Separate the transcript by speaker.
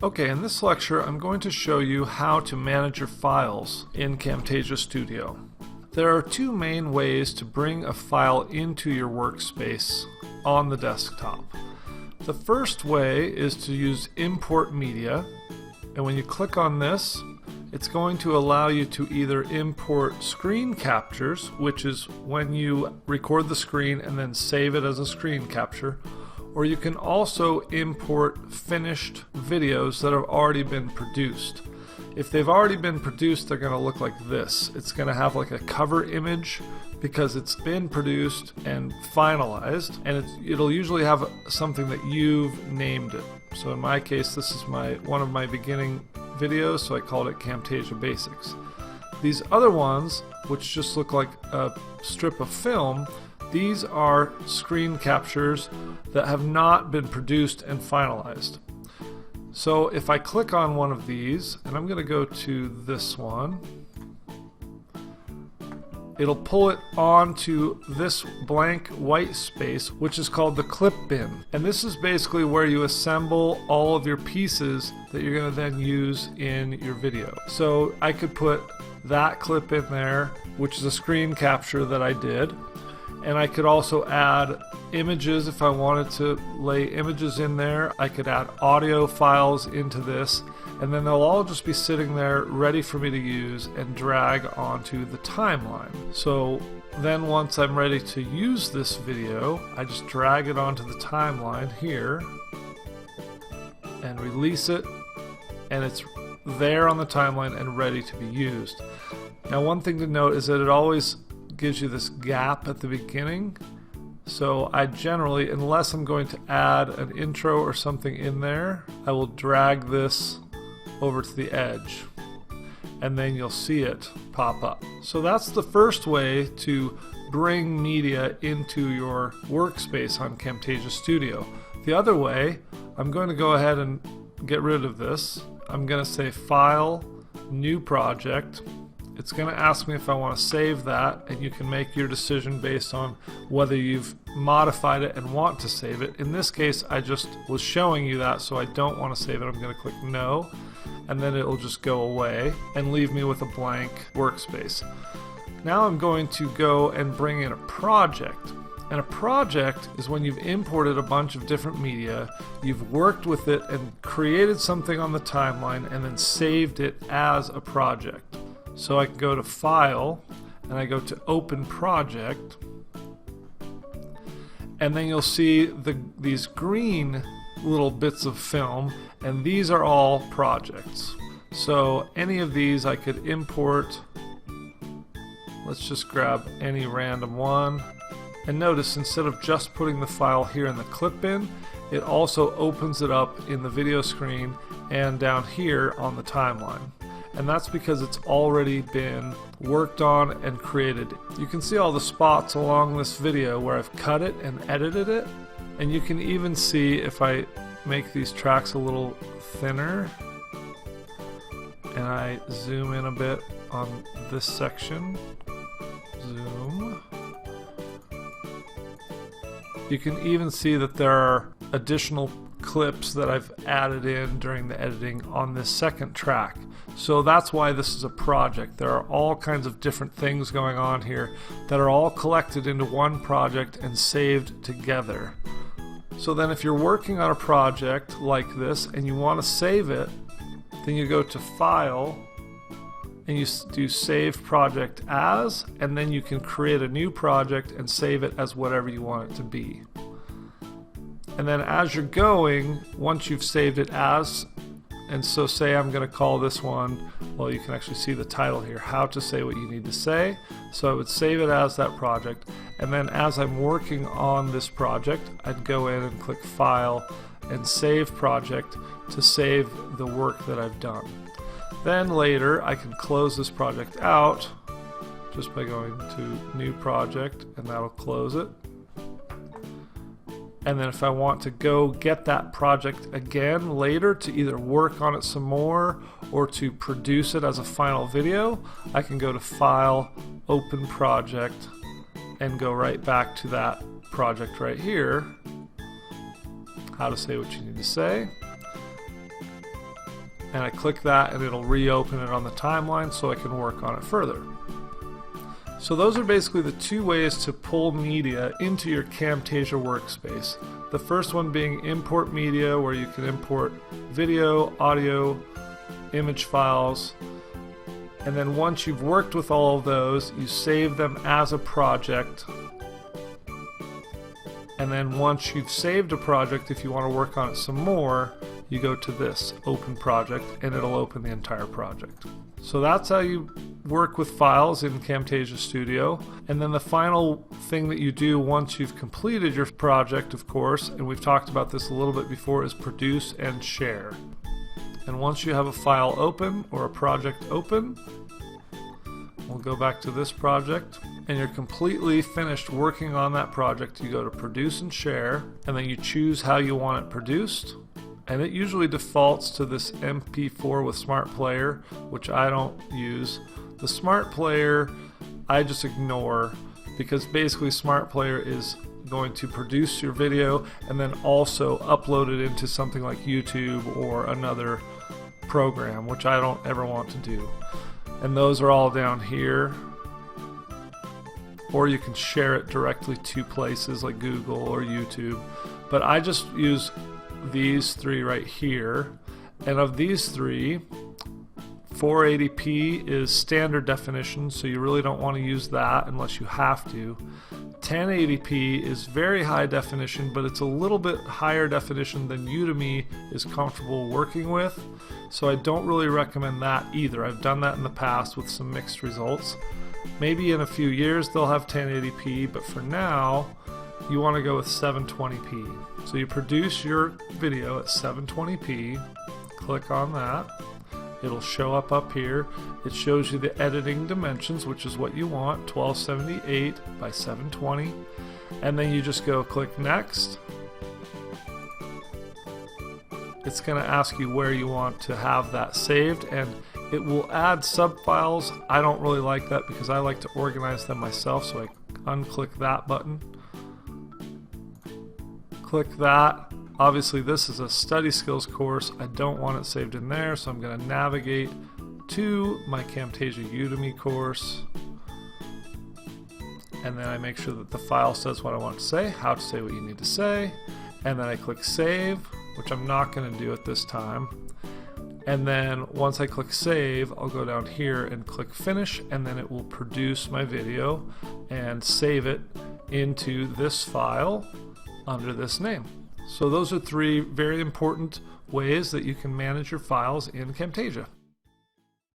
Speaker 1: Okay, in this lecture I'm going to show you how to manage your files in Camtasia Studio. There are two main ways to bring a file into your workspace on the desktop. The first way is to use import media, and when you click on this, it's going to allow you to either import screen captures, which is when you record the screen and then save it as a screen capture, or you can also import finished videos that have already been produced. If they've already been produced, they're going to look like this. It's going to have like a cover image because it's been produced and finalized, and it'll usually have something that you've named it. So in my case, this is one of my beginning videos, so I called it Camtasia Basics. These other ones, which just look like a strip of film, these are screen captures that have not been produced and finalized. So if I click on one of these, and I'm going to go to this one, it'll pull it onto this blank white space, which is called the clip bin. And this is basically where you assemble all of your pieces that you're going to then use in your video. So I could put that clip in there, which is a screen capture that I did. And I could also add images if I wanted to lay images in there. I could add audio files into this, and then they'll all just be sitting there ready for me to use and drag onto the timeline. So then once I'm ready to use this video, I just drag it onto the timeline here and release it, and it's there on the timeline and ready to be used. Now, one thing to note is that it always gives you this gap at the beginning, so I generally, unless I'm going to add an intro or something in there, I will drag this over to the edge, and then you'll see it pop up. So that's the first way to bring media into your workspace on Camtasia Studio. The other way, I'm going to go ahead and get rid of this. I'm going to say File, New Project. It's going to ask me if I want to save that, and you can make your decision based on whether you've modified it and want to save it. In this case, I just was showing you that, so I don't want to save it. I'm going to click No, and then it'll just go away and leave me with a blank workspace. Now I'm going to go and bring in a project. And a project is when you've imported a bunch of different media, you've worked with it and created something on the timeline and then saved it as a project. So I can go to File, and I go to Open Project, and then you'll see these green little bits of film, and these are all projects. So any of these I could import. Let's just grab any random one. And notice, instead of just putting the file here in the clip bin, it also opens it up in the video screen and down here on the timeline. And that's because it's already been worked on and created. You can see all the spots along this video where I've cut it and edited it, and you can even see if I make these tracks a little thinner and I zoom in a bit on this section, zoom, you can even see that there are additional clips that I've added in during the editing on this second track. So that's why this is a project. There are all kinds of different things going on here that are all collected into one project and saved together. So then if you're working on a project like this and you want to save it, then you go to File and you do Save Project As, and then you can create a new project and save it as whatever you want it to be. And then as you're going, once you've saved it as, and so say I'm going to call this one, well, you can actually see the title here, How to Say What You Need to Say. So I would save it as that project, and then as I'm working on this project, I'd go in and click File and Save Project to save the work that I've done. Then later I can close this project out just by going to New Project, and that'll close it. And then if I want to go get that project again later to either work on it some more or to produce it as a final video, I can go to File, Open Project, and go right back to that project right here, How to Say What You Need to Say. and I click that and it'll reopen it on the timeline so I can work on it further. So those are basically the two ways to pull media into your Camtasia workspace. The first one being import media, where you can import video, audio, image files, and then once you've worked with all of those, you save them as a project. And then once you've saved a project, if you want to work on it some more, you go to this open project and it'll open the entire project. So that's how you work with files in Camtasia Studio. And then the final thing that you do once you've completed your project, of course, and we've talked about this a little bit before, is produce and share. And once you have a file open or a project open, we'll go back to this project, and you're completely finished working on that project. You go to produce and share, and then you choose how you want it produced. And it usually defaults to this MP4 with Smart Player, which I don't use. The Smart Player I just ignore, because basically Smart Player is going to produce your video and then also upload it into something like YouTube or another program, which I don't ever want to do. And those are all down here. Or you can share it directly to places like Google or YouTube. But I just use these three right here. And of these three, 480p is standard definition, so you really don't want to use that unless you have to. 1080p is very high definition, but it's a little bit higher definition than Udemy is comfortable working with, so I don't really recommend that either. I've done that in the past with some mixed results. Maybe in a few years they'll have 1080p, but for now you want to go with 720p. So you produce your video at 720p, click on that. It'll show up here. It shows you the editing dimensions, which is what you want, 1278 by 720. And then you just go click next. It's going to ask you where you want to have that saved, and it will add subfiles. I don't really like that because I like to organize them myself, so I unclick that button. Click that. Obviously this is a study skills course. I don't want it saved in there, so I'm going to navigate to my Camtasia Udemy course, and then I make sure that the file says what I want to say, how to say what you need to say, and then I click save, which I'm not going to do at this time. And then once I click save, I'll go down here and click finish, and then it will produce my video and save it into this file under this name. So those are three very important ways that you can manage your files in Camtasia.